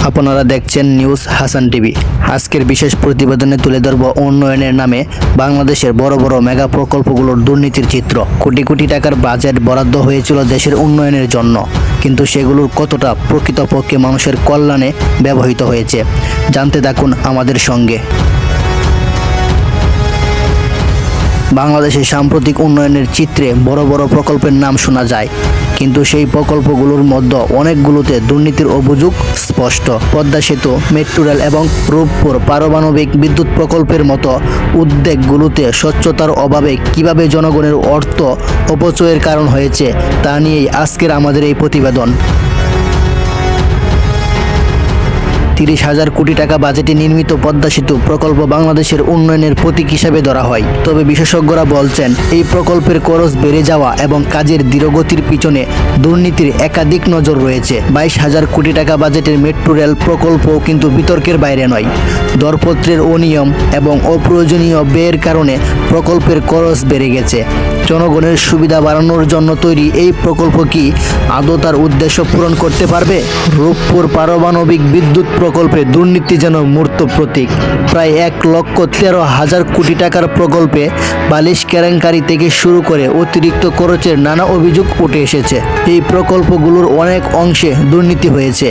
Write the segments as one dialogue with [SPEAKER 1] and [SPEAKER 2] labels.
[SPEAKER 1] আপনারা দেখছেন news Hasan TV. আজকের বিশেষ প্রতিবেদনে তুলে ধরব উন্নয়নের নামে বাংলাদেশের বড় বড় মেগা প্রকল্পগুলোর দুর্নীতির চিত্র। কোটি কোটি টাকার বাজেট বরাদ্দ হয়েছিল দেশের উন্নয়নের জন্য, কিন্তু সেগুলোর কতটা প্রকৃতপক্ষে মানুষের কল্যাণে ব্যবহৃত হয়েছে জানতে থাকুন আমাদের সঙ্গে। বাংলাদেশের সাম্প্রতিক উন্নয়নের চিত্রে বড় বড় প্রকল্পের নাম শোনা যায়, কিন্তু সেই প্রকল্পগুলোর মধ্যে অনেকগুলোতে দুর্নীতির অভিযোগ স্পষ্ট। পদ্মা সেতু, মেট্রো রেল এবং রূপপুর পারমাণবিক বিদ্যুৎ প্রকল্পের মতো উদ্যোগগুলোতে স্বচ্ছতার অভাবে কিভাবে জনগণের অর্থ অপচয়ের কারণ হয়েছে তা নিয়েই আজকের আমাদের এই প্রতিবেদন। 30,000 কোটি টাকা বাজেটে নির্মিত পদ্মা সেতু প্রকল্প বাংলাদেশের উন্নয়নের প্রতীক হিসাবে ধরা হয়। তবে বিশেষজ্ঞরা বলছেন, এই প্রকল্পের খরচ বেড়ে যাওয়া এবং কাজের ধীরগতির পিছনে দুর্নীতির একাধিক নজর রয়েছে। 22,000 কোটি টাকা বাজেটের মেট্রো রেল প্রকল্পও কিন্তু বিতর্কের বাইরে নয়। দরপত্রের অনিয়ম এবং অপ্রয়োজনীয় ব্যয়ের কারণে প্রকল্পের খরচ বেড়ে গেছে। জনগণের সুবিধা বাড়ানোর জন্য তৈরি এই প্রকল্প কি আদৌ তার উদ্দেশ্য পূরণ করতে পারবে? রূপপুর পারমাণবিক বিদ্যুৎ প্রকল্পে দুর্নীতি যেন মূর্ত প্রতীক। প্রায় 1,13,000 কোটি টাকার প্রকল্পে বালিশ কেলেঙ্কারি থেকে শুরু করে অতিরিক্ত খরচের নানা অভিযোগ উঠে এসেছে। এই প্রকল্পগুলোর অনেক অংশে দুর্নীতি হয়েছে।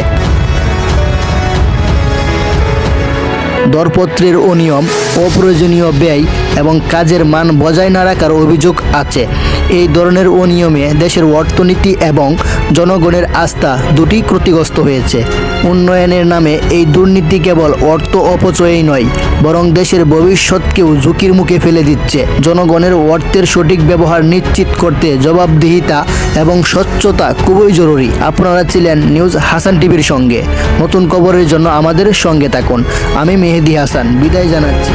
[SPEAKER 1] দরপত্রের অনিয়ম, অপ্রয়োজনীয় ব্যয় এবং কাজের মান বজায় না রাখার অভিযোগ আছে। এই ধরনের অনিয়মে দেশের অর্থনীতি এবং জনগণের আস্থা দুটি ক্ষতিগ্রস্ত হয়েছে। উন্নয়নের নামে এই দুর্নীতি কেবল অর্থ অপচয়ই নয়, বরং দেশের ভবিষ্যৎকেও ঝুঁকির মুখে ফেলে দিচ্ছে। জনগণের অর্থের সঠিক ব্যবহার নিশ্চিত করতে জবাবদিহিতা এবং স্বচ্ছতা খুবই জরুরি। আপনারা ছিলেন নিউজ হাসান টিভির সঙ্গে। নতুন খবরের জন্য আমাদের সঙ্গে থাকুন। আমি মেহেদি হাসান বিদায় জানাচ্ছি।